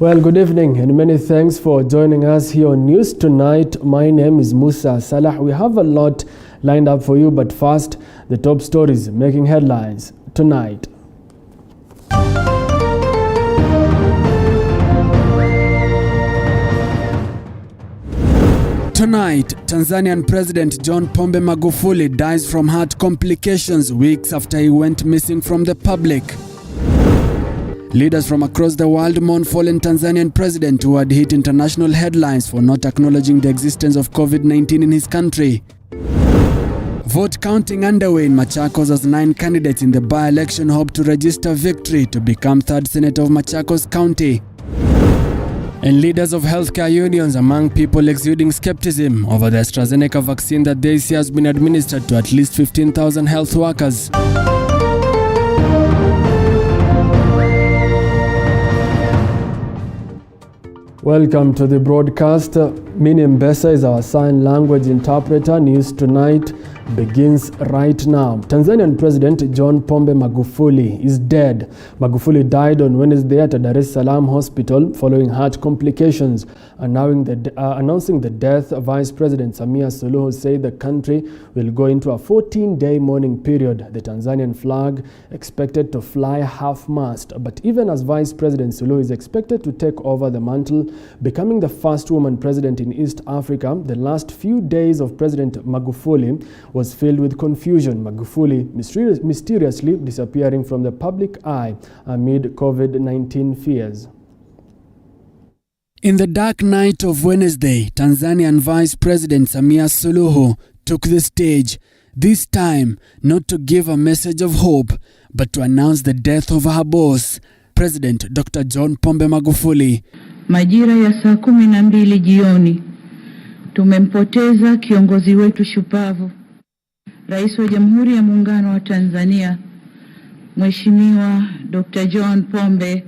Well, good evening and many thanks for joining us here on News Tonight. My name is Musa Salah. We have a lot lined up for you, but first, the top stories making headlines tonight. Tonight, Tanzanian President John Pombe Magufuli dies from heart complications weeks after he went missing from the public. Leaders from across the world mourn fallen Tanzanian president who had hit international headlines for not acknowledging the existence of COVID-19 in his country. Vote counting underway in Machakos as 9 candidates in the by-election hope to register victory to become 3rd senator of Machakos County. And leaders of healthcare unions among people exuding skepticism over the AstraZeneca vaccine that they say has been administered to at least 15,000 health workers. Welcome to the broadcast. Minnie Mbesa is our sign language interpreter. News Tonight begins right now. Tanzanian President John Pombe Magufuli is dead. Magufuli died on Wednesday at a Dar es Salaam hospital following heart complications. Announcing the death, Vice President Samia Suluhu said the country will go into a 14-day mourning period. The Tanzanian flag expected to fly half-mast. But even as Vice President Suluhu is expected to take over the mantle, becoming the first woman president in East Africa, the last few days of President Magufuli was filled with confusion. Magufuli mysteriously disappearing from the public eye amid COVID-19 fears. In the dark night of Wednesday, Tanzanian Vice President Samia Suluhu took the stage, this time not to give a message of hope, but to announce the death of her boss, President Dr. John Pombe Magufuli. Majira ya saa 12 jioni, tumempoteza kiongozi wetu shupavu, Rais wa Jamhuri ya Muungano wa Tanzania, Mheshimiwa Dr. John Pombe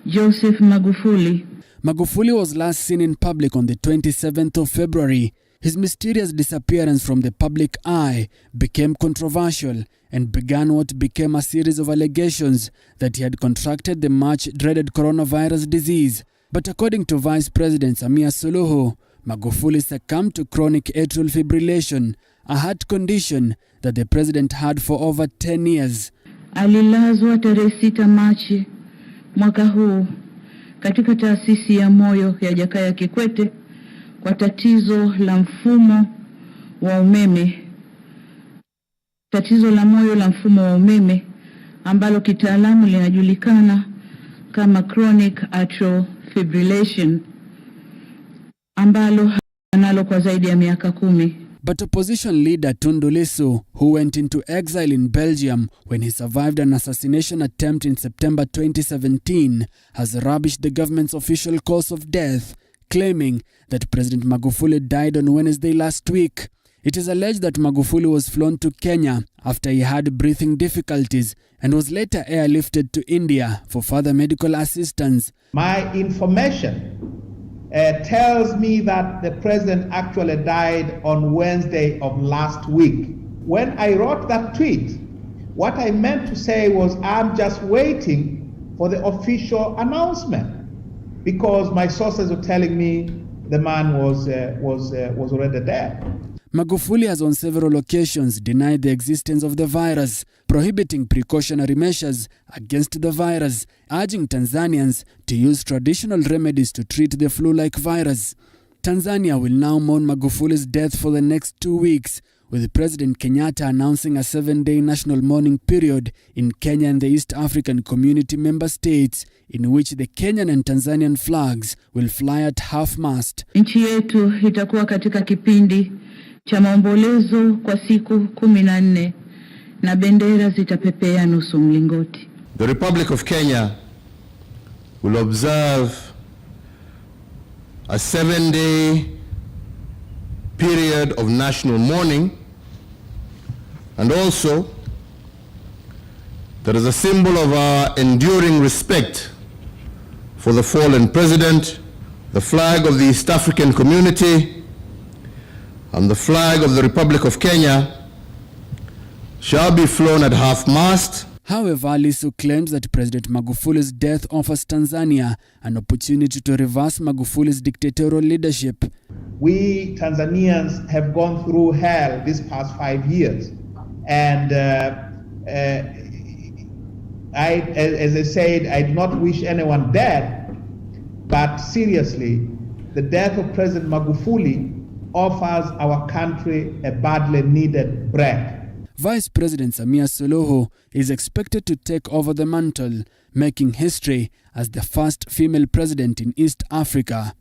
Joseph Magufuli. Magufuli was last seen in public on the 27th of February. His mysterious disappearance from the public eye became controversial and began what became a series of allegations that he had contracted the much-dreaded coronavirus disease. But according to Vice President Samia Suluhu, Magufuli succumbed to chronic atrial fibrillation, a heart condition that the president had for over 10 years. Alilazwa tarehe 6 Machi mwaka huu katika taasisi ya moyo ya Jakaya Kikwete kwa tatizo la mfumo wa umeme. Tatizo la moyo la mfumo wa umeme ambalo kitaalamu linajulikana kama chronic atrial fibrillation, ambalo analo kwa zaidi ya miaka 10. But opposition leader Tundu Lissu, who went into exile in Belgium when he survived an assassination attempt in September 2017, has rubbished the government's official cause of death, claiming that President Magufuli died on Wednesday last week. It is alleged that Magufuli was flown to Kenya after he had breathing difficulties and was later airlifted to India for further medical assistance. My information tells me that the president actually died on Wednesday of last week. When I wrote that tweet, what I meant to say was I'm just waiting for the official announcement, because my sources were telling me the man was already dead. Magufuli has on several occasions denied the existence of the virus, prohibiting precautionary measures against the virus, urging Tanzanians to use traditional remedies to treat the flu-like virus. Tanzania will now mourn Magufuli's death for the next 2 weeks, with President Kenyatta announcing a 7-day national mourning period in Kenya and the East African Community member states, in which the Kenyan and Tanzanian flags will fly at half-mast. Nchi yetu itakuwa katika kipindi cha maombolezo kwa siku 14 na bendera zitapepea nusu mlingoti. The Republic of Kenya will observe a 7-day period of national mourning, and also there is a symbol of our enduring respect for the fallen president, the flag of the East African Community and the flag of the Republic of Kenya shall be flown at half-mast. However, Lissu claims that President Magufuli's death offers Tanzania an opportunity to reverse Magufuli's dictatorial leadership. We Tanzanians have gone through hell these past 5 years. And as I said, I do not wish anyone dead, but seriously, the death of President Magufuli offers our country a badly needed break. Vice President Samia Suluhu is expected to take over the mantle, making history as the first female president in East Africa.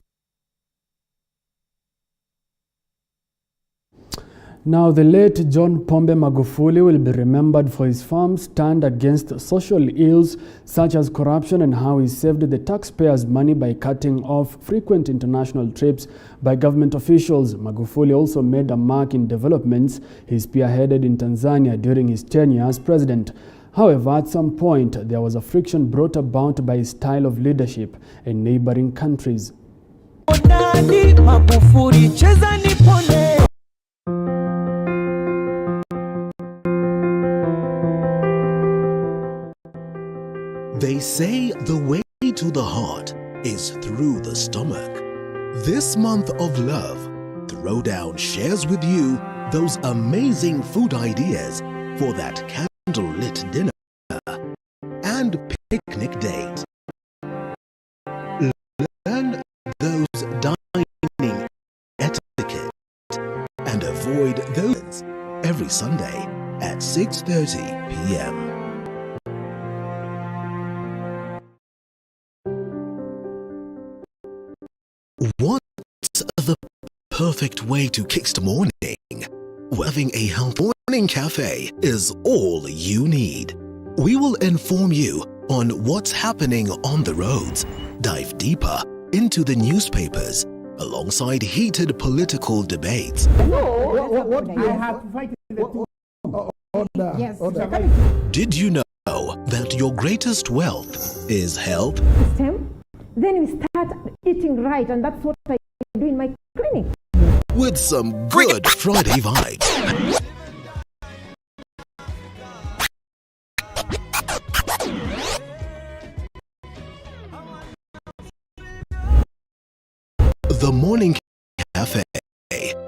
Now, the late John Pombe Magufuli will be remembered for his firm stand against social ills such as corruption and how he saved the taxpayers' money by cutting off frequent international trips by government officials. Magufuli also made a mark in developments he spearheaded in Tanzania during his tenure as president. However, at some point, there was a friction brought about by his style of leadership in neighboring countries. They say the way to the heart is through the stomach. This month of love, Throwdown shares with you those amazing food ideas for that candlelit dinner and picnic date. Learn those dining etiquette and avoid those every Sunday at 6:30 p.m. What's the perfect way to kickstart morning? Having a healthy morning cafe is all you need. We will inform you on what's happening on the roads, dive deeper into the newspapers, alongside heated political debates. What I have to fight order. Yes. Order. Did you know that your greatest wealth is health? Then we start eating right, and that's what I do in my clinic. With some good Friday vibes. The Morning Cafe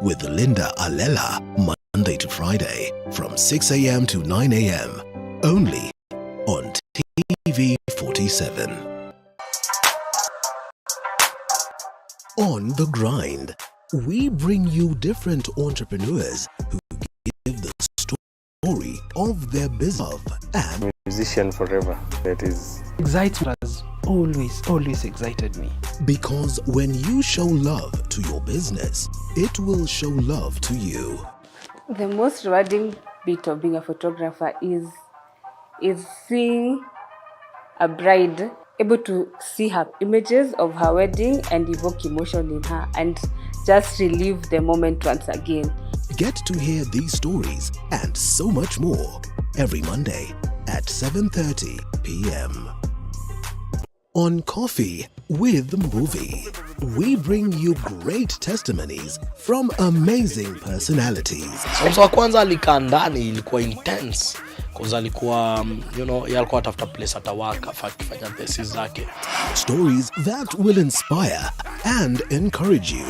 with Linda Alela, Monday to Friday from 6 a.m. to 9 a.m. only on TV 47. On the grind, we bring you different entrepreneurs who give the story of their business. And musician forever. That is excitement has always excited me. Because when you show love to your business, it will show love to you. The most rewarding bit of being a photographer is seeing a bride able to see her images of her wedding and evoke emotion in her and just relive the moment once again. Get to hear these stories and so much more every Monday at 7:30 p.m. On Coffee with Movie, we bring you great testimonies from amazing personalities. Mwanzo wa kwanza alikaa ndani ilikuwa intense. Kwa alikuwa alikuwa atafuta place atawaka akifanya thesis zake. Stories that will inspire and encourage you.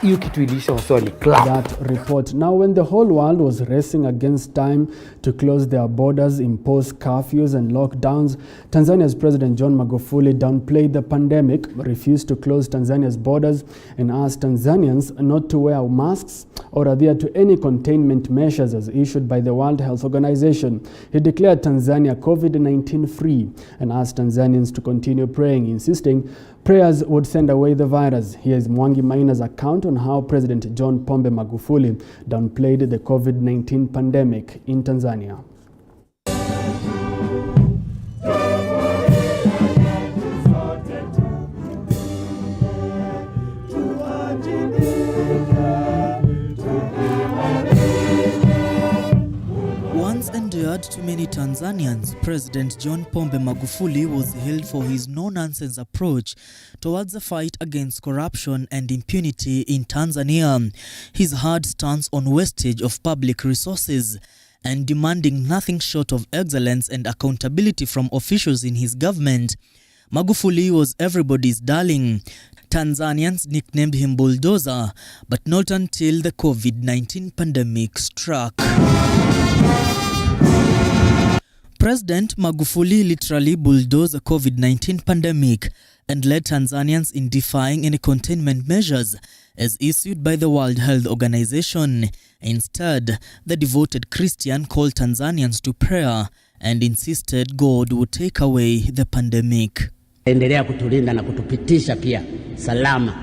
hiyo kitu ilisha wasoni clap. That report. Now, when the whole world was racing against time to close their borders, impose curfews and lockdowns, Tanzania's President John Magufuli downplayed the pandemic, refused to close Tanzania's borders, and asked Tanzanians not to wear masks or adhere to any containment measures as issued by the World Health Organization. He declared Tanzania COVID-19 free and asked Tanzanians to continue praying, insisting prayers would send away the virus. Here is Mwangi Maina's account on how President John Pombe Magufuli downplayed the COVID-19 pandemic in Tanzania. Once endeared to many Tanzanians, President John Pombe Magufuli was hailed for his no-nonsense approach towards the fight against corruption and impunity in Tanzania. His hard stance on wastage of public resources and demanding nothing short of excellence and accountability from officials in his government. Magufuli was everybody's darling. Tanzanians nicknamed him Bulldozer, but not until the COVID-19 pandemic struck. President Magufuli literally bulldozed the COVID-19 pandemic and led Tanzanians in defying any containment measures as issued by the World Health Organization. Instead, the devoted Christian called Tanzanians to prayer and insisted God would take away the pandemic. Endelea kutulinda na kutupitisha pia salama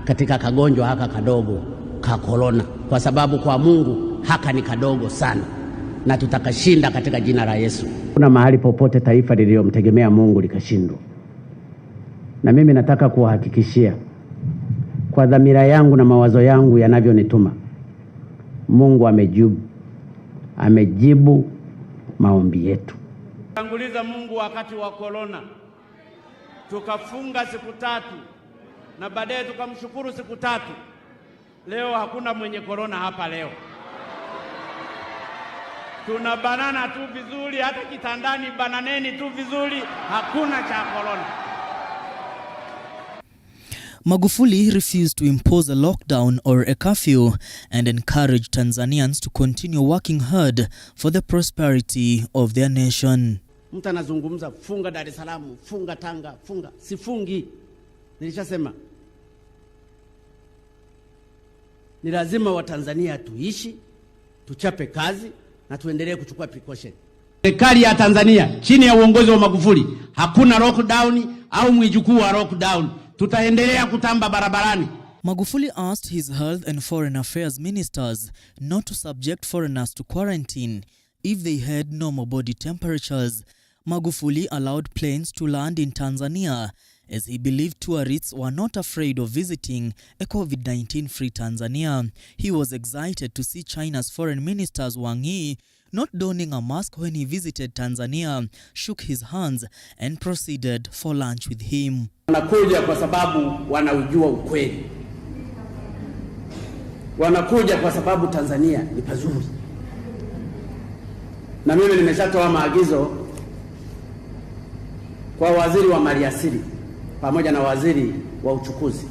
katika kagonjwa haka kadogo ka corona, kwa sababu kwa Mungu haka ni kadogo sana na tutakashinda katika jina la Yesu. Kuna mahali popote taifa lililomtegemea Mungu likashindwa. Na mimi nataka kuhakikishia kwa dhamira yangu na mawazo yangu yanavyonituma, Mungu amejibu maombi yetu. Tanguliza Mungu wakati wa corona, tukafunga siku 3 na baadaye tukamshukuru siku 3. Leo hakuna mwenye corona hapa leo. Tuna banana tu vizuri, hata kitandani bananeni tu vizuri, hakuna cha corona. Magufuli refused to impose a lockdown or a curfew and encouraged Tanzanians to continue working hard for the prosperity of their nation. Mtu anazungumza funga Dar es Salaam, funga Tanga, funga. Sifungi. Nilishasema. Ni lazima wa Tanzania tuishi, tuchape kazi na tuendelee kuchukua precaution. Serikali ya Tanzania chini ya uongozi wa Magufuli hakuna lockdown au mwijukuu wa lockdown. Tutaendelea kutamba barabarani. Magufuli asked his health and foreign affairs ministers not to subject foreigners to quarantine if they had normal body temperatures. Magufuli allowed planes to land in Tanzania as he believed tourists were not afraid of visiting a COVID-19-free Tanzania. He was excited to see China's foreign minister Wang Yi not donning a mask when he visited Tanzania, shook his hands and proceeded for lunch with him. Wanakuja kwa sababu wanaujua ukweli. Wanakuja kwa sababu Tanzania ni pazuri. Na mimi nimeshatoa maagizo kwa waziri wa maliasili pamoja na waziri wa uchukuzi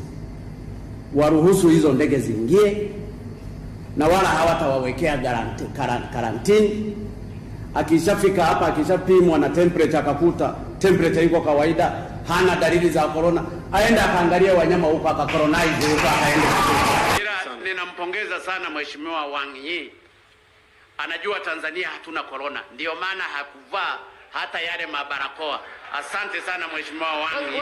waruhusu hizo ndege ziingie na wala hawatawawekea karantini. Akishafika hapa, akishapimwa na temperature akakuta temperature iko kawaida, hana dalili za corona, aenda akaangalia wanyama huko akacoronize huko akaenda. Ninampongeza sana mheshimiwa Wang Yi. Anajua Tanzania hatuna corona, ndio maana hakuvaa hata yale mabarakoa. Asante sana mheshimiwa Wang Yi.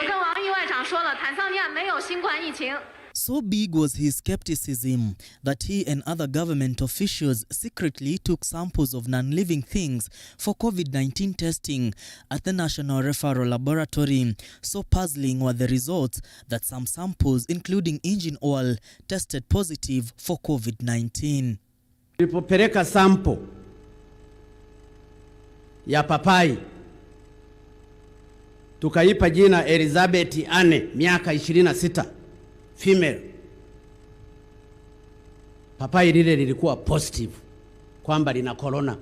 So big was his skepticism that he and other government officials secretly took samples of non-living things for COVID-19 testing at the National Referral Laboratory. So puzzling were the results that some samples, including engine oil, tested positive for COVID-19. Tulipopeleka sample ya papai, tukaipa jina Elizabeth Anne, miaka 26, female. Papai lile lilikuwa positive kwamba lina corona.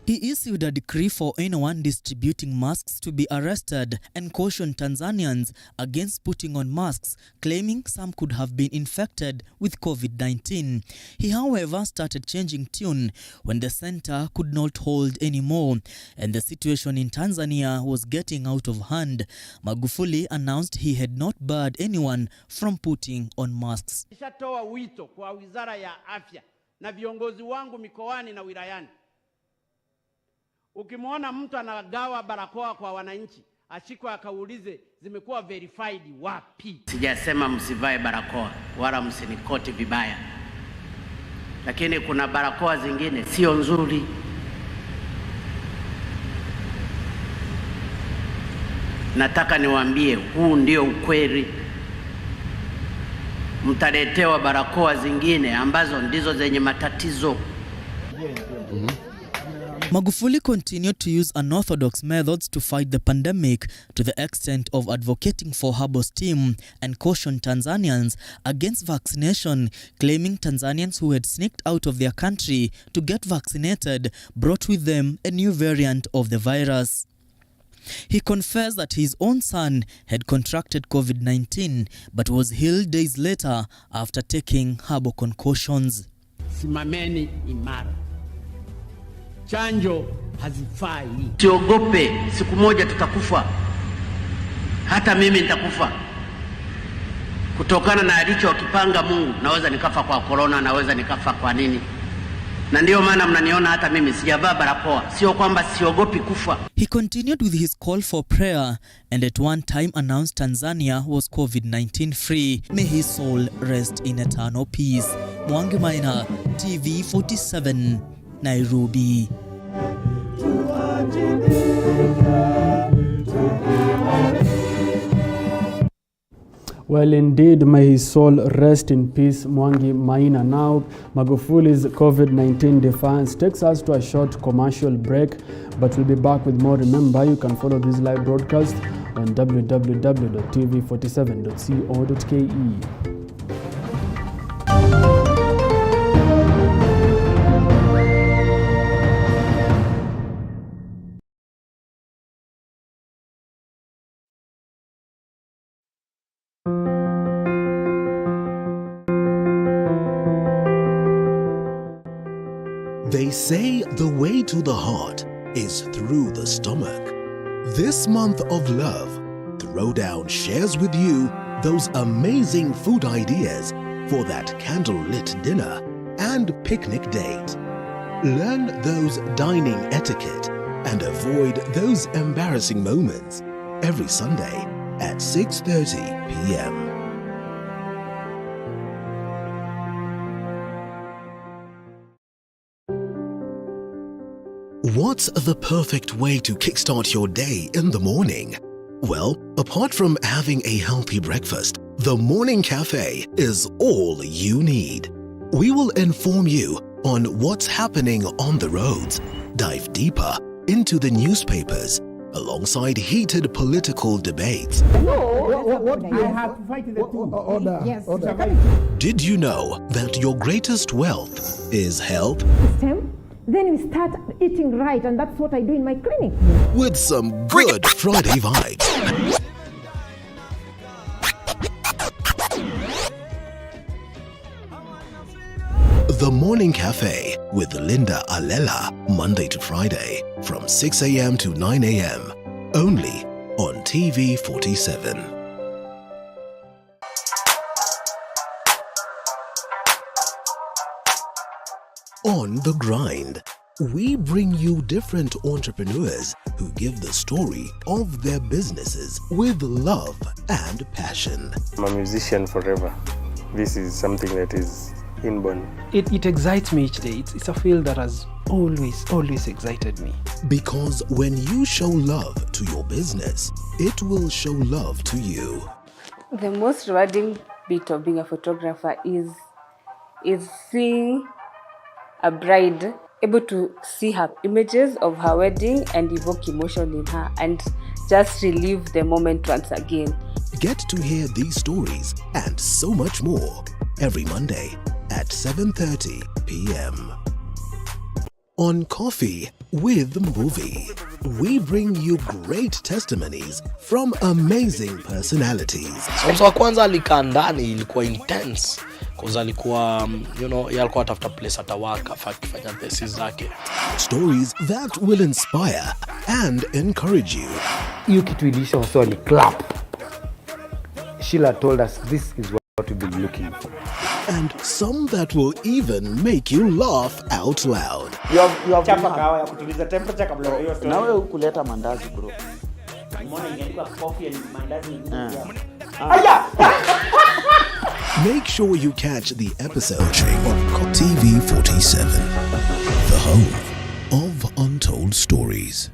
He issued a decree for anyone distributing masks to be arrested and cautioned Tanzanians against putting on masks, claiming some could have been infected with COVID-19. He, however, started changing tune when the center could not hold anymore, and the situation in Tanzania was getting out of hand. Magufuli announced he had not barred anyone from putting on masks. Nishatoa wito kwa Wizara ya Afya na viongozi wangu mikoani na wilayani. Ukimwona mtu anagawa barakoa kwa wananchi, ashikwe akaulize zimekuwa verified wapi. Sijasema msivae barakoa wala msinikoti vibaya. Lakini kuna barakoa zingine sio nzuri. Nataka niwaambie huu ndio ukweli. Mtaletewa barakoa zingine ambazo ndizo zenye matatizo. Magufuli continued to use unorthodox methods to fight the pandemic to the extent of advocating for herbal steam and cautioned Tanzanians against vaccination, claiming Tanzanians who had sneaked out of their country to get vaccinated brought with them a new variant of the virus. He confessed that his own son had contracted COVID-19 but was healed days later after taking herbal concoctions. Simameni imara. Chanjo hazifai. Siogope, siku moja tutakufa. Hata mimi nitakufa. Kutokana na alichokipanga Mungu, naweza nikafa kwa corona, naweza nikafa kwa nini? Na ndio maana mnaniona hata mimi sijavaa barakoa. Sio kwamba siogopi kufa. He continued with his call for prayer and at one time announced Tanzania was COVID-19 free. May his soul rest in eternal peace. Mwangi Maina, TV 47, Nairobi. Well, indeed, may his soul rest in peace, Mwangi Maina. Now, Magufuli's COVID-19 defiance takes us to a short commercial break, but we'll be back with more. Remember, you can follow this live broadcast on www.tv47.co.ke. They say the way to the heart is through the stomach. This month of love, Throwdown shares with you those amazing food ideas for that candlelit dinner and picnic date. Learn those dining etiquette and avoid those embarrassing moments every Sunday at 6:30 p.m. What's the perfect way to kickstart your day in the morning? Well, apart from having a healthy breakfast, the morning cafe is all you need. We will inform you on what's happening on the roads, dive deeper into the newspapers, alongside heated political debates. What I have to fight the two. Order. Yes. Order. Did you know that your greatest wealth is health? System. Then we start eating right, and that's what I do in my clinic. With some good Friday vibes. The Morning Cafe with Linda Alela, Monday to Friday, from 6 a.m. to 9 a.m. Only on TV 47. On the grind, we bring you different entrepreneurs who give the story of their businesses with love and passion. I'm a musician forever. This is something that is inborn. It excites me each day. It's a field that has always excited me. Because when you show love to your business, it will show love to you. The most rewarding bit of being a photographer is seeing a bride able to see her images of her wedding and evoke emotion in her and just relive the moment once again. Get to hear these stories and so much more every Monday at 7:30 p.m. On Coffee with Movie, we bring you great testimonies from amazing personalities. Mwanzo wa kwanza alikaa ndani ilikuwa intense. Cause alikuwa, alikuwa atafuta place atawaka akifanya thesis zake. Stories that will inspire and encourage you. Hiyo kitu ilisha waswa ni clap. Sheila told us this is what we've been looking for. And some that will even make you laugh out loud. You have chapa kawa ya kutuliza temperature kabla hiyo story. Na wewe kuleta mandazi bro. Mbona ingeandikwa coffee and mandazi ni aya. Make sure you catch the episode on TV 47, the home of untold stories.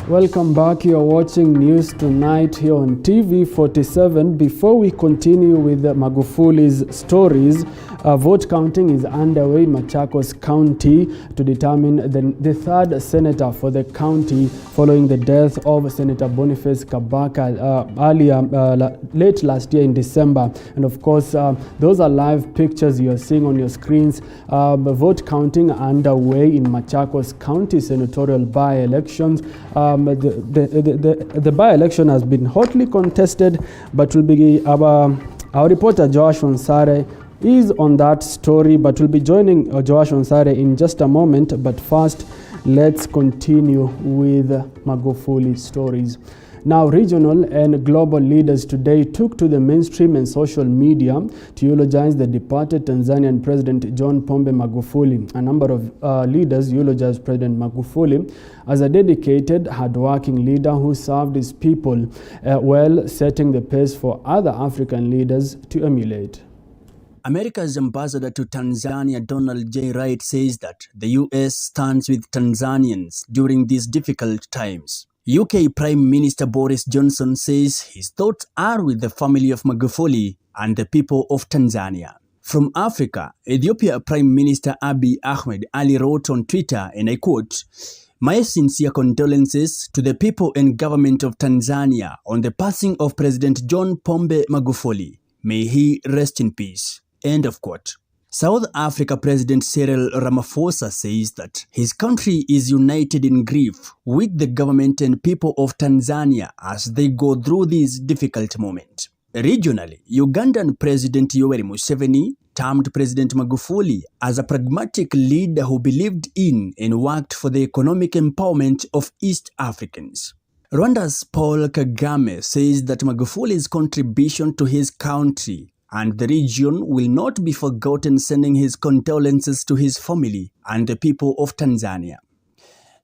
Welcome back. You are watching News Tonight here on TV 47. Before we continue with Magufuli's stories, vote counting is underway in Machakos County to determine the third senator for the county following the death of Senator Boniface Kabaka late last year in December. And of course, those are live pictures you are seeing on your screens. Vote counting underway in Machakos County senatorial by-elections. The by-election has been hotly contested, but will be our reporter Joash Onsare is on that story, but we'll be joining Joash Onsare in just a moment. But first, let's continue with Magufuli stories. Now, regional and global leaders today took to the mainstream and social media to eulogize the departed Tanzanian President John Pombe Magufuli. A number of leaders eulogized President Magufuli as a dedicated, hardworking leader who served his people well, setting the pace for other African leaders to emulate. America's ambassador to Tanzania, Donald J. Wright, says that the U.S. stands with Tanzanians during these difficult times. UK Prime Minister Boris Johnson says his thoughts are with the family of Magufuli and the people of Tanzania. From Africa, Ethiopia Prime Minister Abiy Ahmed Ali wrote on Twitter, and I quote, "My sincere condolences to the people and government of Tanzania on the passing of President John Pombe Magufuli. May he rest in peace." End of quote. South Africa President Cyril Ramaphosa says that his country is united in grief with the government and people of Tanzania as they go through this difficult moment. Regionally, Ugandan President Yoweri Museveni termed President Magufuli as a pragmatic leader who believed in and worked for the economic empowerment of East Africans. Rwanda's Paul Kagame says that Magufuli's contribution to his country and the region will not be forgotten, sending his condolences to his family and the people of Tanzania.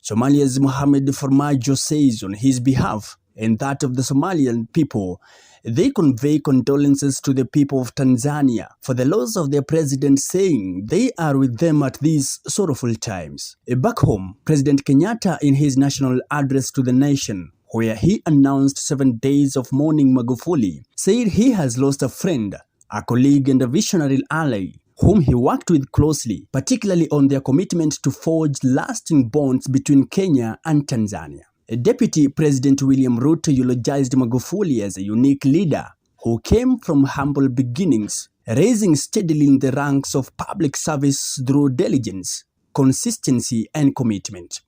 Somalia's Mohamed Farmajo says on his behalf and that of the Somalian people, they convey condolences to the people of Tanzania for the loss of their president, saying they are with them at these sorrowful times. Back home, President Kenyatta, in his national address to the nation, where he announced 7 days of mourning Magufuli, said he has lost a friend, a colleague and a visionary ally whom he worked with closely, particularly on their commitment to forge lasting bonds between Kenya and Tanzania. Deputy President William Ruto eulogized Magufuli as a unique leader who came from humble beginnings, rising steadily in the ranks of public service through diligence, consistency, and commitment.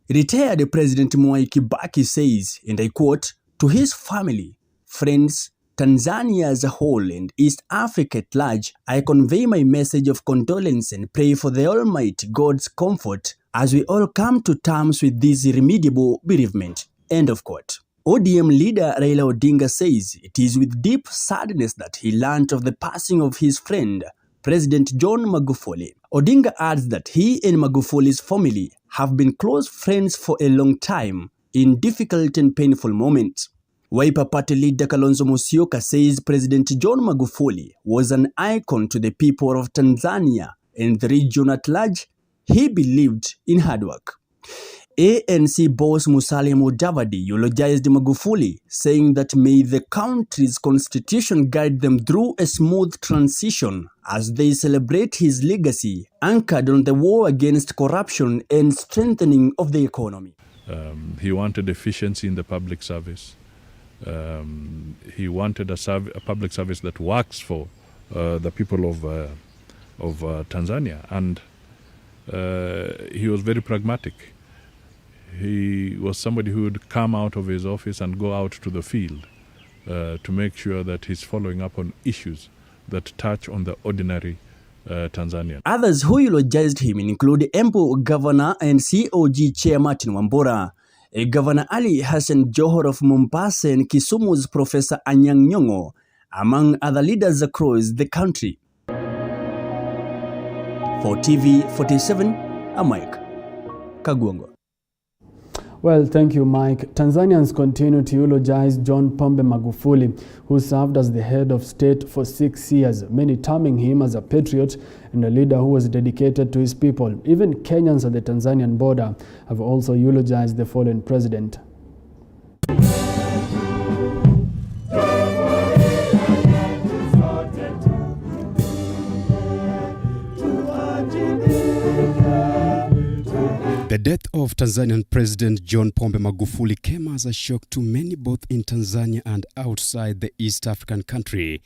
Retired President Mwai Kibaki says, and I quote, "To his family, friends, Tanzania as a whole and East Africa at large, I convey my message of condolence and pray for the Almighty God's comfort as we all come to terms with this irremediable bereavement." End of quote. ODM leader Raila Odinga says it is with deep sadness that he learned of the passing of his friend, President John Magufuli. Odinga adds that he and Magufuli's family have been close friends for a long time in difficult and painful moments. Wiper Party leader Kalonzo Musyoka says President John Magufuli was an icon to the people of Tanzania and the region at large. He believed in hard work. ANC boss Musalia Mudavadi eulogized Magufuli, saying that may the country's constitution guide them through a smooth transition as they celebrate his legacy, anchored on the war against corruption and strengthening of the economy. He wanted efficiency in the public service. He wanted a public service that works for the people of Tanzania, and he was very pragmatic. He was somebody who would come out of his office and go out to the field to make sure that he's following up on issues that touch on the ordinary Tanzanian. Others who eulogized him include Embu Governor and COG Chair Martin Wambura, Governor Ali Hassan Joho of Mombasa, and Kisumu's Professor Anyang' Nyong'o, among other leaders across the country. For TV 47, I'm Mike Kagwongo. Well, thank you, Mike. Tanzanians continue to eulogize John Pombe Magufuli, who served as the head of state for 6 years, many terming him as a patriot and a leader who was dedicated to his people. Even Kenyans at the Tanzanian border have also eulogized the fallen president. death of Tanzanian President John Pombe Magufuli came as a shock to many both in Tanzania and outside the East African country.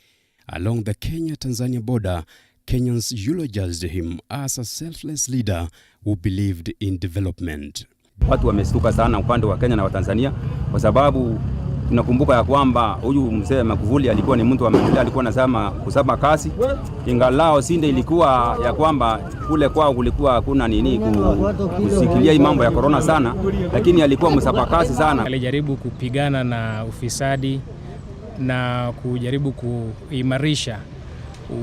Along the Kenya-Tanzania border, Kenyans eulogized him as a selfless leader who believed in development. Watu wamestuka sana upande wa Kenya na wa Tanzania kwa sababu tunakumbuka ya kwamba huyu mzee Magufuli alikuwa ni mtu wa maendeleo, alikuwa anasema kusema kasi, ingalao sinde ilikuwa ya kwamba kule kwao kulikuwa hakuna nini kusikilia hii mambo ya corona sana, lakini alikuwa msapa kasi sana. Alijaribu kupigana na ufisadi na kujaribu kuimarisha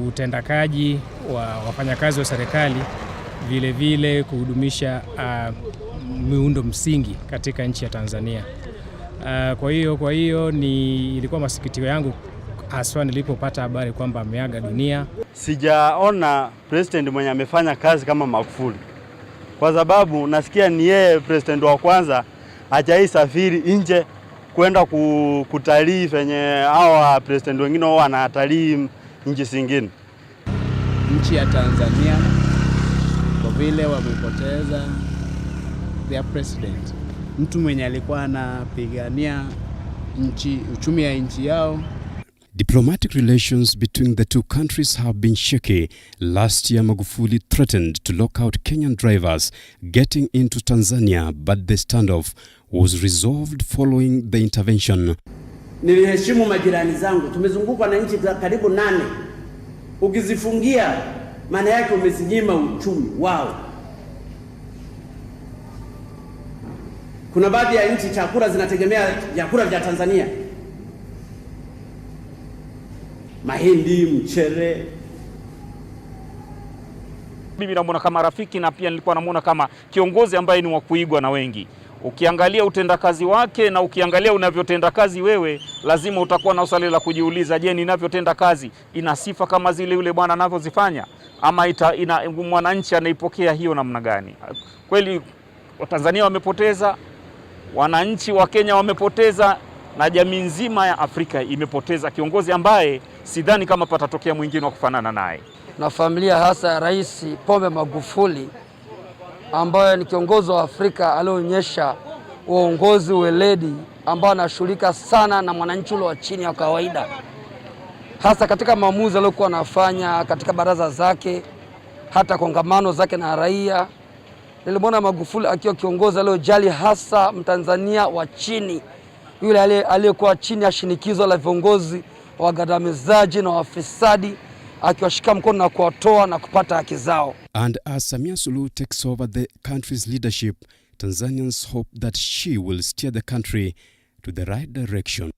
utendakaji wa wafanyakazi wa serikali, vile vile kuhudumisha miundo msingi katika nchi ya Tanzania. Kwa hiyo ilikuwa masikitiko yangu haswa nilipopata habari kwamba ameaga dunia. Sijaona president mwenye amefanya kazi kama Magufuli, kwa sababu nasikia ni yeye president wa kwanza hajai safiri nje kwenda kutalii venye hawa president wengine wao wanatalii nchi zingine. Nchi ya Tanzania kwa vile wamepoteza their president, mtu mwenye alikuwa anapigania uchumi ya nchi yao. Diplomatic relations between the two countries have been shaky. Last year, Magufuli threatened to lock out Kenyan drivers getting into Tanzania, but the standoff was resolved following the intervention. Niliheshimu majirani zangu, tumezungukwa na nchi karibu 8. Ukizifungia maana yake umezinyima uchumi wao. Kuna baadhi ya nchi chakula zinategemea vyakula vya Tanzania. Mahindi, mchele. Mimi namuona kama rafiki na pia nilikuwa namuona kama kiongozi ambaye ni wa kuigwa na wengi. Ukiangalia utendakazi wake na ukiangalia unavyotenda kazi wewe, lazima utakuwa na swali la kujiuliza, je, ninavyotenda kazi ina sifa kama zile yule bwana anavyozifanya, ama mwananchi anaipokea hiyo namna gani? Kweli Watanzania wamepoteza, wananchi wa Kenya wamepoteza, na jamii nzima ya Afrika imepoteza kiongozi ambaye sidhani kama patatokea mwingine wa kufanana naye. Na familia hasa ya Rais Pombe Magufuli ambaye ni kiongozi wa Afrika alionyesha uongozi weledi, ambao anashughulika sana na mwananchi wa chini wa kawaida, hasa katika maamuzi aliyokuwa anafanya katika baraza zake, hata kongamano zake na raia. Nilimwona Magufuli akiwa kiongozi aliyojali hasa Mtanzania wa chini, yule aliyekuwa chini ya shinikizo la viongozi wagandamizaji na wafisadi, akiwashika mkono na kuwatoa na kupata haki zao. And as Samia Suluhu takes over the country's leadership, Tanzanians hope that she will steer the country to the right direction.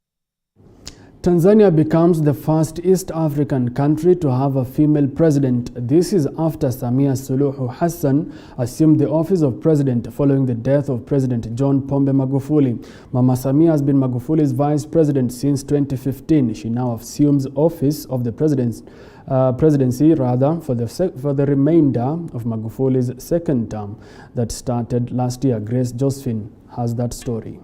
Tanzania becomes the first East African country to have a female president. This is after Samia Suluhu Hassan assumed the office of president following the death of President John Pombe Magufuli. Mama Samia has been Magufuli's vice president since 2015. She now assumes office of the presidency for the remainder of Magufuli's second term that started last year. Grace Josephine has that story.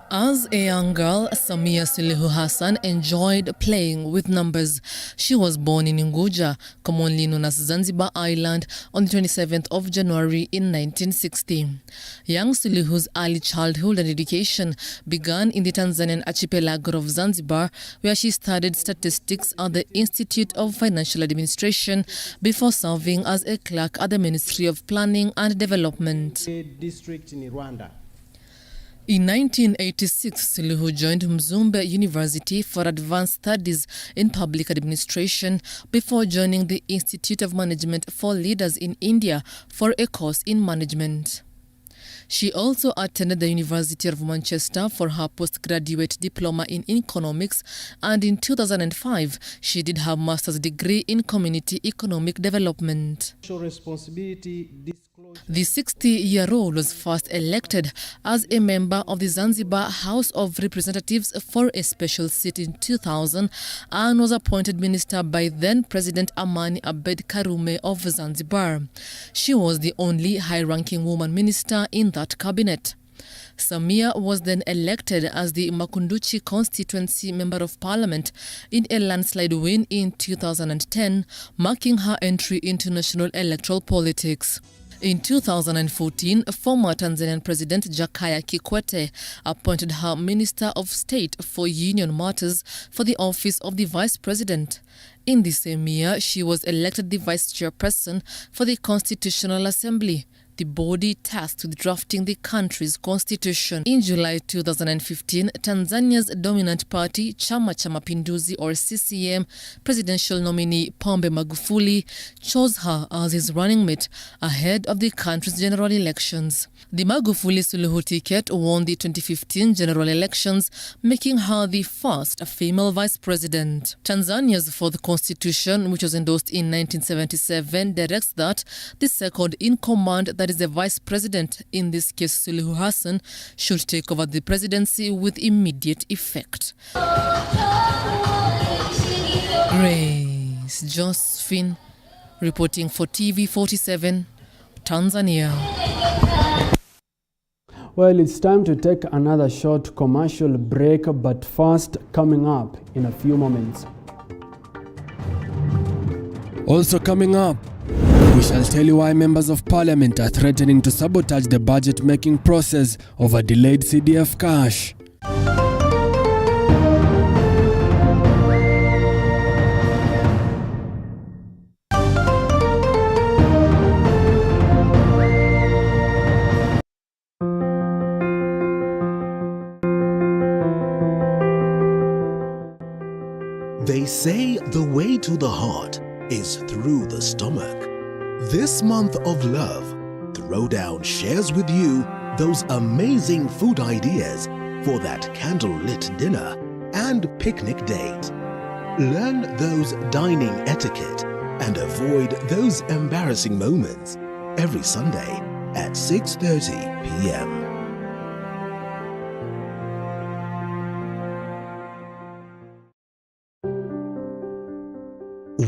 As a young girl, Samia Suluhu Hassan enjoyed playing with numbers. She was born in Unguja, commonly known as Zanzibar Island, on the 27th of January in 1960. Young Suluhu's early childhood and education began in the Tanzanian archipelago of Zanzibar, where she studied statistics at the Institute of Financial Administration before serving as a clerk at the Ministry of Planning and Development. District in Rwanda. In 1986, Suluhu joined Mzumbe University for advanced studies in public administration before joining the Institute of Management for Leaders in India for a course in management. She also attended the University of Manchester for her postgraduate diploma in economics, and in 2005, she did her master's degree in community economic development. The 60-year-old was first elected as a member of the Zanzibar House of Representatives for a special seat in 2000 and was appointed minister by then-President Amani Abeid Karume of Zanzibar. She was the only high-ranking woman minister in that cabinet. Samia was then elected as the Makunduchi constituency member of parliament in a landslide win in 2010, marking her entry into national electoral politics. In 2014, former Tanzanian President Jakaya Kikwete appointed her Minister of State for Union Matters for the office of the Vice President. In the same year, she was elected the Vice Chairperson for the Constitutional Assembly, the body tasked with drafting the country's constitution. In July 2015, Tanzania's dominant party, Chama cha Mapinduzi or CCM, presidential nominee Pombe Magufuli chose her as his running mate ahead of the country's general elections. The Magufuli Suluhu ticket won the 2015 general elections, making her the first female vice president. Tanzania's fourth constitution, which was endorsed in 1977, directs that the second in command, that is the vice president, in this case Suluhu Hassan, should take over the presidency with immediate effect. Grace Josephine, reporting for TV47, Tanzania. Well, it's time to take another short commercial break, but first, coming up in a few moments. Also coming up, we shall tell you why members of parliament are threatening to sabotage the budget-making process over delayed CDF cash. They say the way to the heart is through the stomach. This month of love, Throwdown shares with you those amazing food ideas for that candlelit dinner and picnic date. Learn those dining etiquette and avoid those embarrassing moments every Sunday at 6:30 p.m.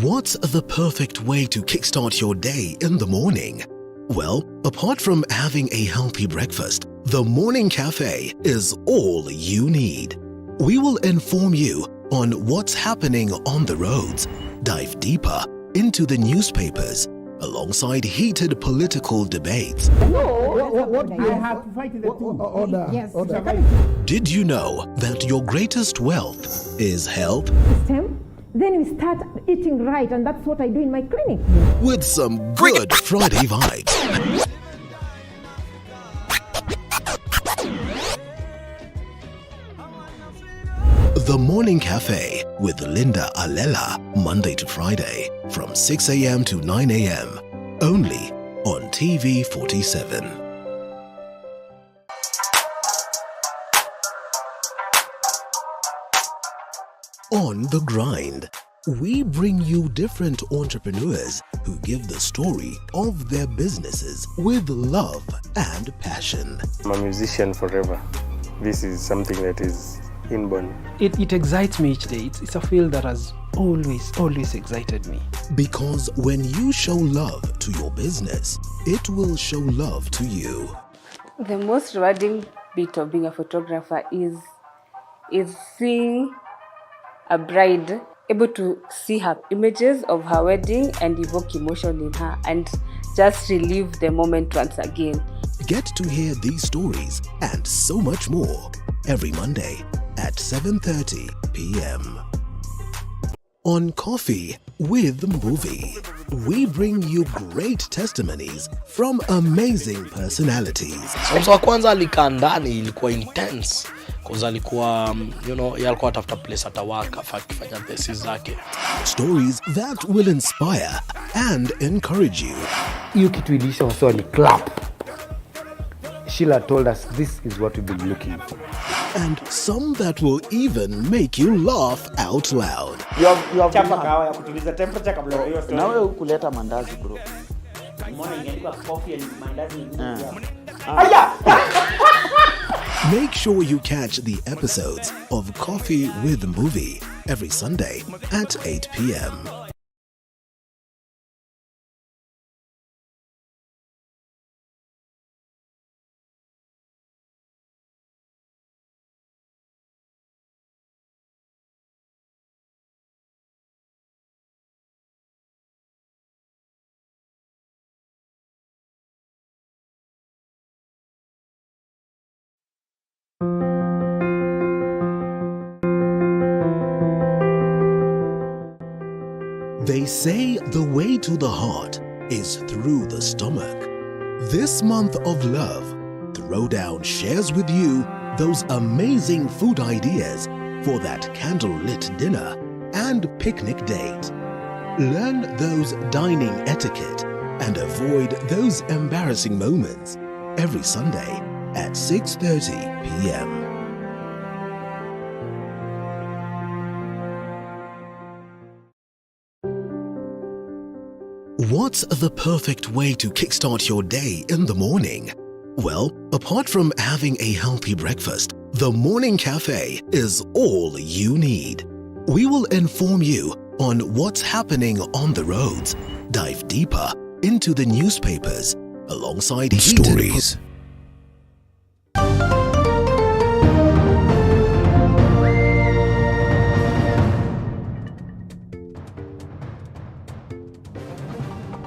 What's the perfect way to kickstart your day in the morning? Well, apart from having a healthy breakfast, the Morning Cafe is all you need. We will inform you on what's happening on the roads, dive deeper into the newspapers, alongside heated political debates. What I have to fight the order. Yes. Order. Did you know that your greatest wealth is health? Then we start eating right, and that's what I do in my clinic. With some good Friday vibes. The Morning Cafe with Linda Alela, Monday to Friday, from 6 a.m. to 9 a.m. Only on TV47. On the grind, we bring you different entrepreneurs who give the story of their businesses with love and passion. I'm a musician forever. This is something that is inborn. It excites me each day. It's a field that has always excited me. Because when you show love to your business, it will show love to you. The most rewarding bit of being a photographer is seeing a bride able to see her images of her wedding and evoke emotion in her and just relive the moment once again. Get to hear these stories and so much more every Monday at 7:30 p.m. On Coffee with Movie, we bring you great testimonies from amazing personalities. So wa kwanza alikaa ndani, ilikuwa intense cause alikuwa alikuwa atafuta place atawaka akifanya thesis zake. Stories that will inspire and encourage you. Hiyo kitu ilisha waswa ni clap. Sheila told us this is what we've been looking for. And some that will even make you laugh out loud. Chapa kawa ya kutuliza temperature kabla hiyo story. Na wewe hukuleta mandazi bro. Mbona ingeandikwa coffee and mandazi? Aya! Make sure you catch the episodes of Coffee with Movie every Sunday at 8 p.m. They say the way to the heart is through the stomach. This month of love, Throwdown shares with you those amazing food ideas for that candlelit dinner and picnic date. Learn those dining etiquette and avoid those embarrassing moments every Sunday at 6:30 p.m. What's the perfect way to kickstart your day in the morning? Well, apart from having a healthy breakfast, the morning cafe is all you need. We will inform you on what's happening on the roads, dive deeper into the newspapers, alongside stories.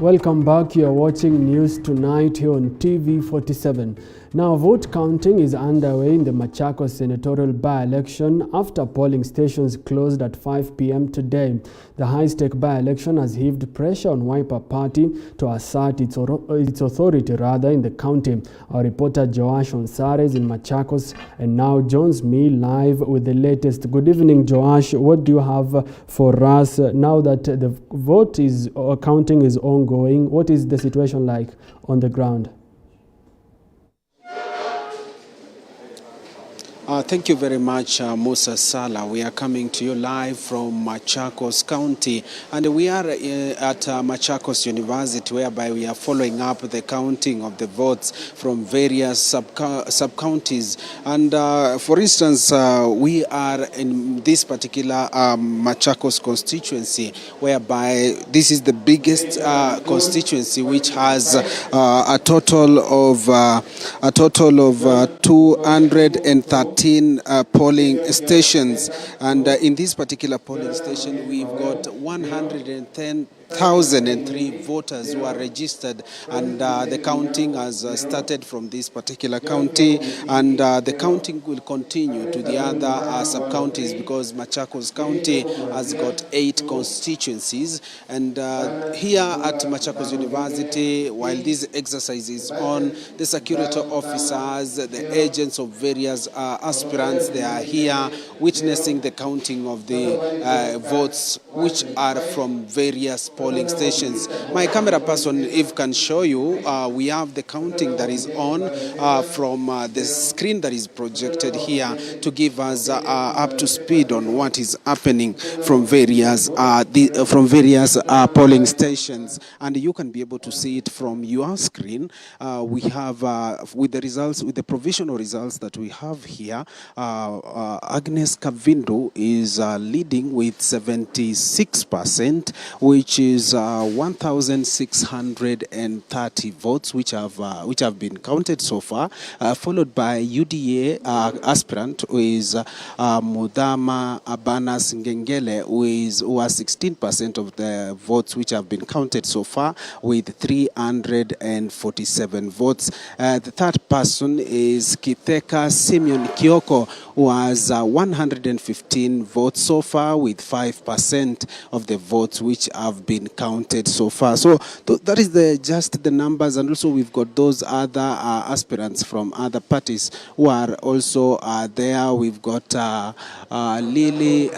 Welcome back. You are watching News Tonight here on TV47. Now, vote counting is underway in the Machakos senatorial by-election after polling stations closed at 5 p.m. today. The high-stake by-election has heaved pressure on Wiper Party to assert its authority in the county. Our reporter Joash Onsare is in Machakos and now joins me live with the latest. Good evening, Joash. What do you have for us now that the vote counting is ongoing? What is the situation like on the ground? Thank you very much, Musa Sala. We are coming to you live from Machakos County, and we are at Machakos University, whereby we are following up the counting of the votes from various sub-counties. And for instance, we are in this particular Machakos constituency, whereby this is the biggest constituency, which has a total of 213 polling stations, and in this particular polling station we've got 110,003 voters who are registered, and the counting has started from this particular county, and the counting will continue to the other sub-counties, because Machakos County has got 8 constituencies. And here at Machakos University, while this exercise is on, the security officers, the agents of various aspirants, they are here witnessing the counting of the votes, which are from various polling stations. My camera person, Eve, can show you. We have the counting that is on from the screen that is projected here to give us up to speed on what is happening from various polling stations, and you can be able to see it from your screen. We have with the results, with the provisional results that we have here, Agnes Kavindu is leading with 76%, which is 1,630 votes which have been counted so far, followed by UDA aspirant, who is Mudama Abanas Ngengele, who has 16% of the votes which have been counted so far, with 347 votes. The third person is Kitheka Simeon Kioko, who has 115 votes so far, with 5% of the votes which have been counted so far. So that is just the numbers, and also we've got those other aspirants from other parties who are also there. We've got Lily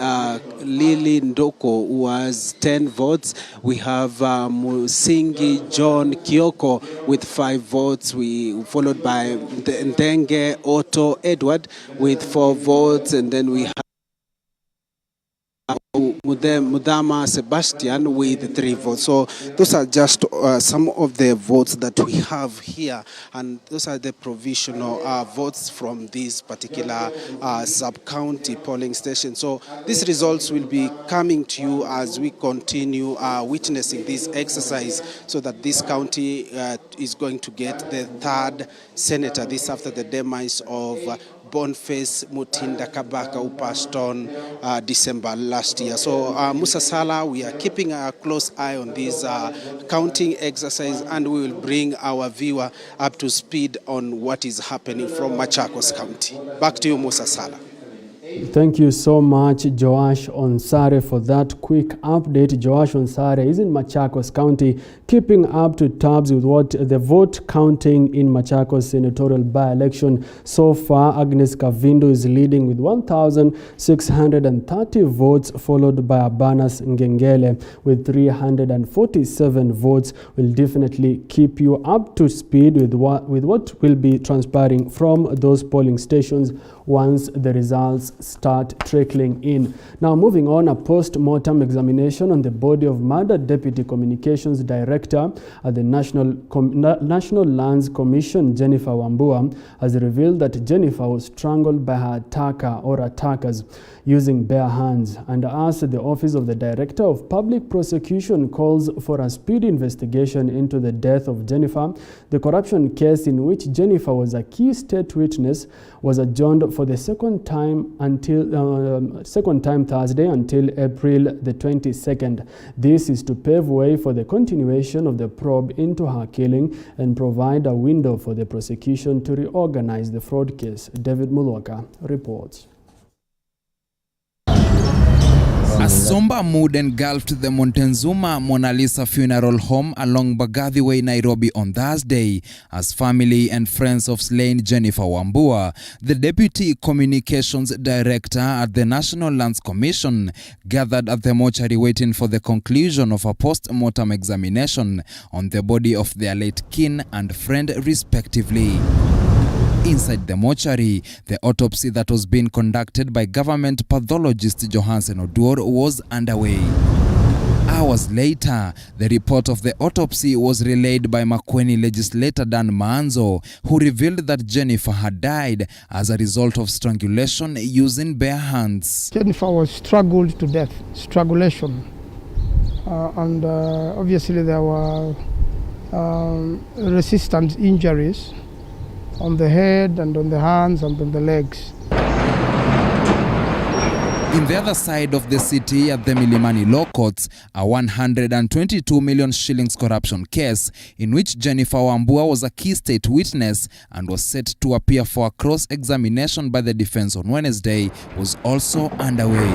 Ndoko, who has 10 votes. We have Musingi John Kioko with 5 votes. We followed by Ndenge Otto Edward with 4 votes, and then we have Mudama Sebastian with 3 votes. So those are just some of the votes that we have here, and those are the provisional votes from this particular sub-county polling station. So these results will be coming to you as we continue witnessing this exercise, so that this county is going to get the 3rd senator, this after the demise of Boniface Mutinda Kabaka, who passed on December last year. So So Musa Sala, we are keeping a close eye on this counting exercise, and we will bring our viewer up to speed on what is happening from Machakos County. Back to you, Musa Sala. Thank you so much, Joash Onsare, for that quick update. Joash Onsare is in Machakos County, keeping up to tabs with what the vote counting in Machakos senatorial by-election. So far, Agnes Kavindu is leading with 1,630 votes, followed by Abanas Ngengele with 347 votes. Will definitely keep you up to speed with what will be transpiring from those polling stations once the results start trickling in. Now, moving on, a post-mortem examination on the body of murdered Deputy Communications Director at the National Lands Commission, Jennifer Wambua, has revealed that Jennifer was strangled by her attacker or attackers using bare hands. And as the Office of the Director of Public Prosecution calls for a speedy investigation into the death of Jennifer, the corruption case in which Jennifer was a key state witness was adjourned for the second time Thursday until April the 22nd. This is to pave way for the continuation of the probe into her killing and provide a window for the prosecution to reorganize the fraud case. David Mulwaka reports. A somber mood engulfed the Montezuma Mona Lisa funeral home along Gotv Way, Nairobi on Thursday as family and friends of slain Jennifer Wambua, the Deputy Communications Director at the National Lands Commission, gathered at the mortuary waiting for the conclusion of a post-mortem examination on the body of their late kin and friend respectively. Inside the mortuary, the autopsy that was being conducted by government pathologist Johansen Oduor was underway. Hours later, the report of the autopsy was relayed by Makueni legislator Dan Maanzo, who revealed that Jennifer had died as a result of strangulation using bare hands. Jennifer was strangled to death, strangulation. And obviously there were resistant injuries on the head and on the hands and on the legs. In the other side of the city at the Milimani Law Courts, a 122 million shillings corruption case in which Jennifer Wambua was a key state witness and was set to appear for a cross-examination by the defense on Wednesday was also underway.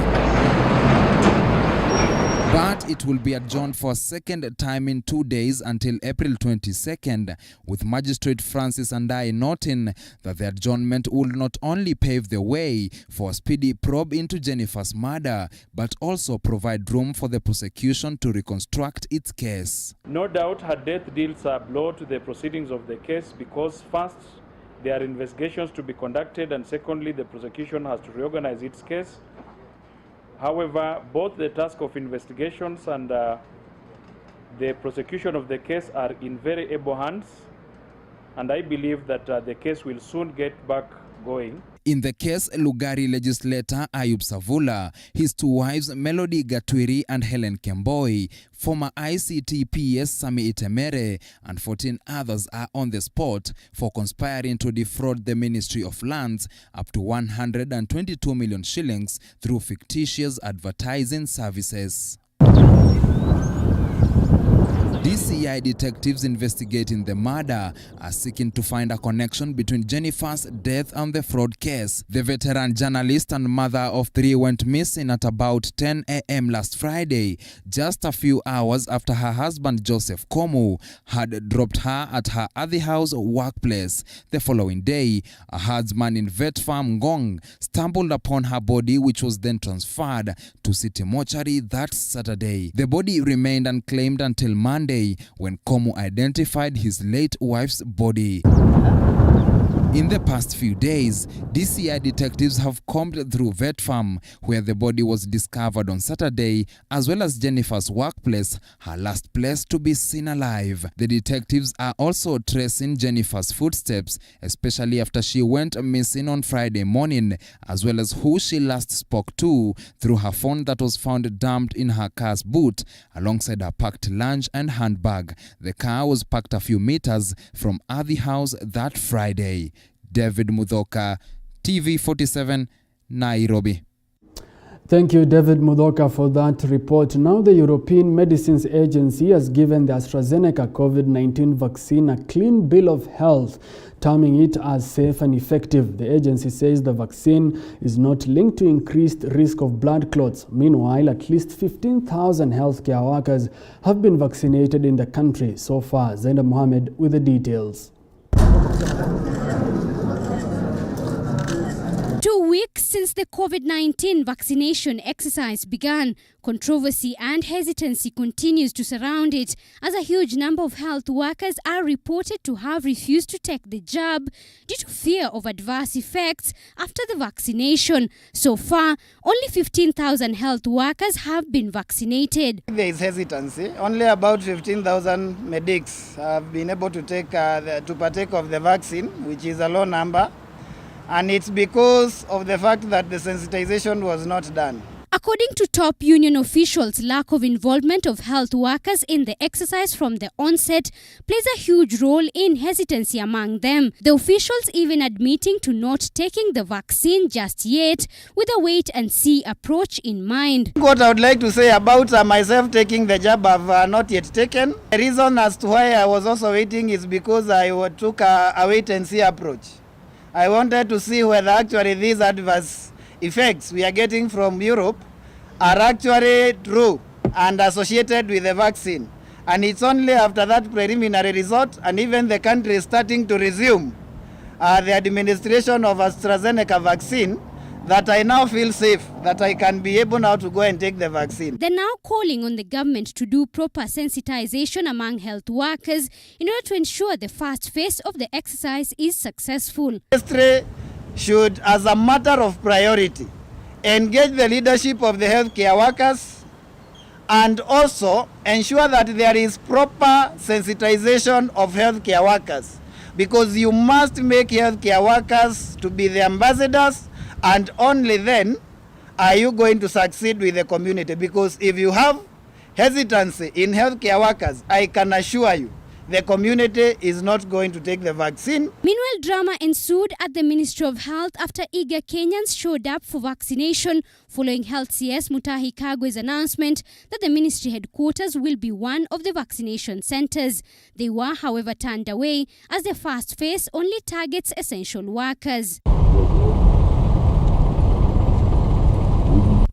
But it will be adjourned for a second time in 2 days until April 22nd, with Magistrate Francis Andai noting that the adjournment will not only pave the way for a speedy probe into Jennifer's murder, but also provide room for the prosecution to reconstruct its case. No doubt her death deals a blow to the proceedings of the case because first, there are investigations to be conducted, and secondly, the prosecution has to reorganize its case. However, both the task of investigations and the prosecution of the case are in very able hands, and I believe that the case will soon get back going. In the case, Lugari legislator Ayub Savula, his two wives Melody Gatwiri and Helen Kemboi, former ICT PS Sami Itemere, and 14 others are on the spot for conspiring to defraud the Ministry of Lands up to 122 million shillings through fictitious advertising services. DCI detectives investigating the murder are seeking to find a connection between Jennifer's death and the fraud case. The veteran journalist and mother of 3 went missing at about 10 a.m. last Friday, just a few hours after her husband Joseph Komu had dropped her at her Adhi House workplace. The following day, a herdsman in vet farm Ngong stumbled upon her body, which was then transferred to City Mortuary that Saturday. The body remained unclaimed until Monday, when Komu identified his late wife's body. In the past few days, DCI detectives have combed through Vet Farm, where the body was discovered on Saturday, as well as Jennifer's workplace, her last place to be seen alive. The detectives are also tracing Jennifer's footsteps, especially after she went missing on Friday morning, as well as who she last spoke to through her phone that was found dumped in her car's boot, alongside her packed lunch and handbag. The car was parked a few meters from Adhi House that Friday. David Mudhoka, TV 47, Nairobi. Thank you, David Mudoka, for that report. Now, the European Medicines Agency has given the AstraZeneca COVID-19 vaccine a clean bill of health, terming it as safe and effective. The agency says the vaccine is not linked to increased risk of blood clots. Meanwhile, at least 15,000 healthcare workers have been vaccinated in the country so far. Zainab Mohammed with the details. 2 weeks since the COVID-19 vaccination exercise began, controversy and hesitancy continues to surround it as a huge number of health workers are reported to have refused to take the jab due to fear of adverse effects after the vaccination. So far, only 15,000 health workers have been vaccinated. There is hesitancy. Only about 15,000 medics have been able to partake of the vaccine, which is a low number. And it's because of the fact that the sensitization was not done. According to top union officials, lack of involvement of health workers in the exercise from the onset plays a huge role in hesitancy among them. The officials even admitting to not taking the vaccine just yet, with a wait-and-see approach in mind. What I would like to say about myself taking the jab, I've not yet taken. The reason as to why I was also waiting is because I took a wait-and-see approach. I wanted to see whether actually these adverse effects we are getting from Europe are actually true and associated with the vaccine. And it's only after that preliminary result, and even the country is starting to resume the administration of AstraZeneca vaccine, that I now feel safe, that I can be able now to go and take the vaccine. They're now calling on the government to do proper sensitization among health workers in order to ensure the first phase of the exercise is successful. Ministry should, as a matter of priority, engage the leadership of the healthcare workers and also ensure that there is proper sensitization of healthcare workers, because you must make healthcare workers to be the ambassadors, and only then are you going to succeed with the community. Because if you have hesitancy in healthcare workers, I can assure you the community is not going to take the vaccine. Meanwhile, drama ensued at the Ministry of Health after eager Kenyans showed up for vaccination following Health CS Mutahi Kagwe's announcement that the ministry headquarters will be one of the vaccination centers. They were, however, turned away as the first phase only targets essential workers.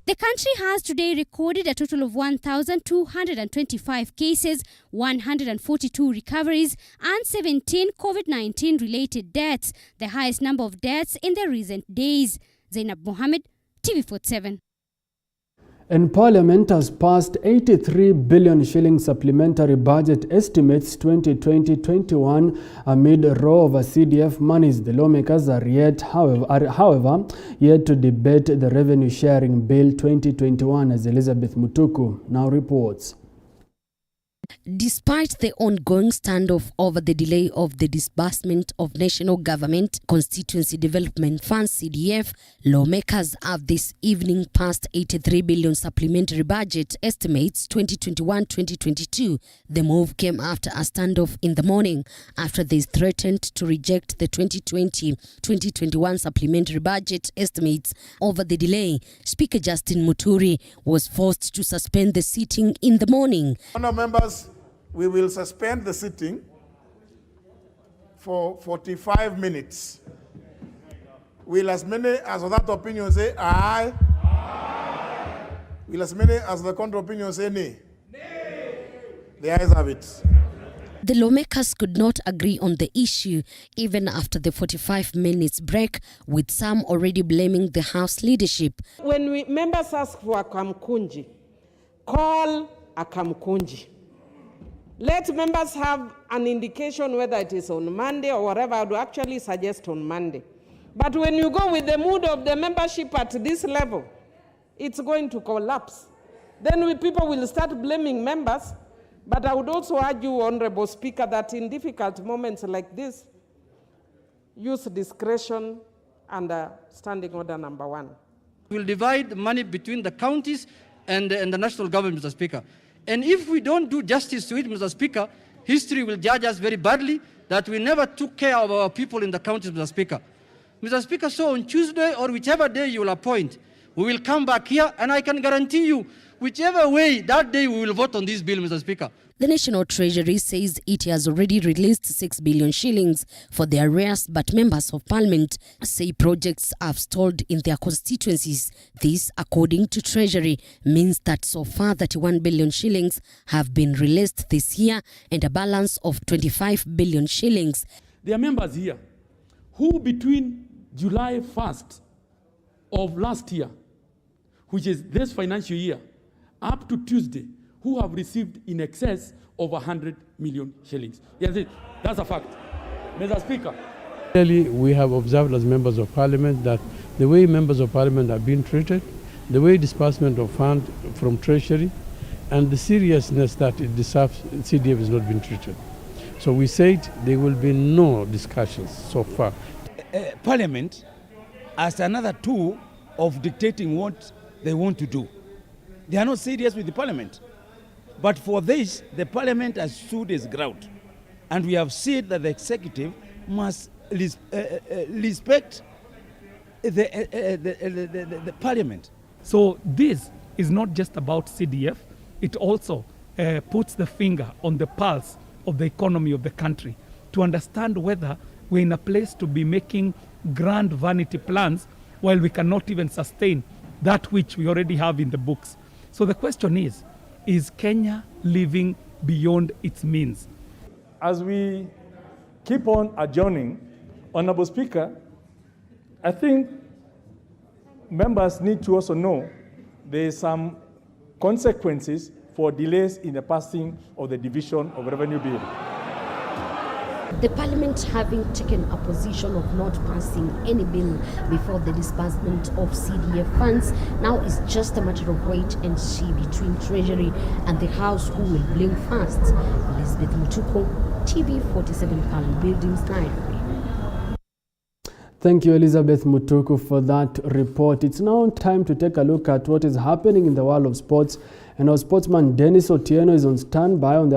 The country has today recorded a total of 1,225 cases, 142 recoveries, and 17 COVID-19 related deaths, the highest number of deaths in the recent days. Zainab Mohammed, TV47. And Parliament has passed 83 billion shilling supplementary budget estimates 2020-21 amid a row of CDF monies. The lawmakers are however, yet to debate the revenue sharing bill 2021, as Elizabeth Mutuku now reports. Despite the ongoing standoff over the delay of the disbursement of National Government Constituency Development Fund (CDF), lawmakers have this evening passed 83 billion supplementary budget estimates 2021-2022. The move came after a standoff in the morning after they threatened to reject the 2020-2021 supplementary budget estimates over the delay. Speaker Justin Muturi was forced to suspend the sitting in the morning. Honourable members, we will suspend the sitting for 45 minutes. Will as many as of that opinion say aye? Aye. Will as many as the counter opinion say nay? Nay. The ayes have it. The lawmakers could not agree on the issue even after the 45 minutes break, with some already blaming the House leadership. When members ask for a kamkunji, call a kamkunji. Let members have an indication whether it is on Monday or whatever. I would actually suggest on Monday. But when you go with the mood of the membership at this level, it's going to collapse. Then people will start blaming members. But I would also argue, Honorable Speaker, that in difficult moments like this, use discretion under Standing Order number 1. We'll divide the money between the counties and the national government, Mr. Speaker. And if we don't do justice to it, Mr. Speaker, history will judge us very badly that we never took care of our people in the counties, Mr. Speaker. Mr. Speaker, so on Tuesday or whichever day you will appoint, We will come back here, and I can guarantee you, whichever way, that day we will vote on this bill, Mr. Speaker. The National Treasury says it has already released 6 billion shillings for the arrears, but members of parliament say projects have stalled in their constituencies. This, according to Treasury, means that so far 31 billion shillings have been released this year and a balance of 25 billion shillings. There are members here who between July 1st of last year, which is this financial year, up to Tuesday, who have received in excess of 100 million shillings. Yes, that's a fact. Mr. Speaker. Clearly, we have observed as members of parliament that the way members of parliament are being treated, the way disbursement of funds from Treasury, and the seriousness that it deserves, CDF is not being treated. So we said there will be no discussions so far. Parliament as another tool of dictating what they want to do. They are not serious with the parliament. But for this, the parliament has stood its ground. And we have said that the executive must respect the parliament. So this is not just about CDF, it also puts the finger on the pulse of the economy of the country to understand whether we're in a place to be making grand vanity plans while we cannot even sustain that which we already have in the books. So the question is Kenya living beyond its means? As we keep on adjourning, Honorable Speaker, I think members need to also know there is some consequences for delays in the passing of the Division of Revenue Bill. The parliament having taken a position of not passing any bill before the disbursement of CDF funds, now it's just a matter of wait and see between Treasury and the House who will blink first. Elizabeth Mutuku, TV47 Parliament Buildings, Nairobi. Thank you, Elizabeth Mutuku, for that report. It's now time to take a look at what is happening in the world of sports. And our sportsman Dennis Otieno is on standby on the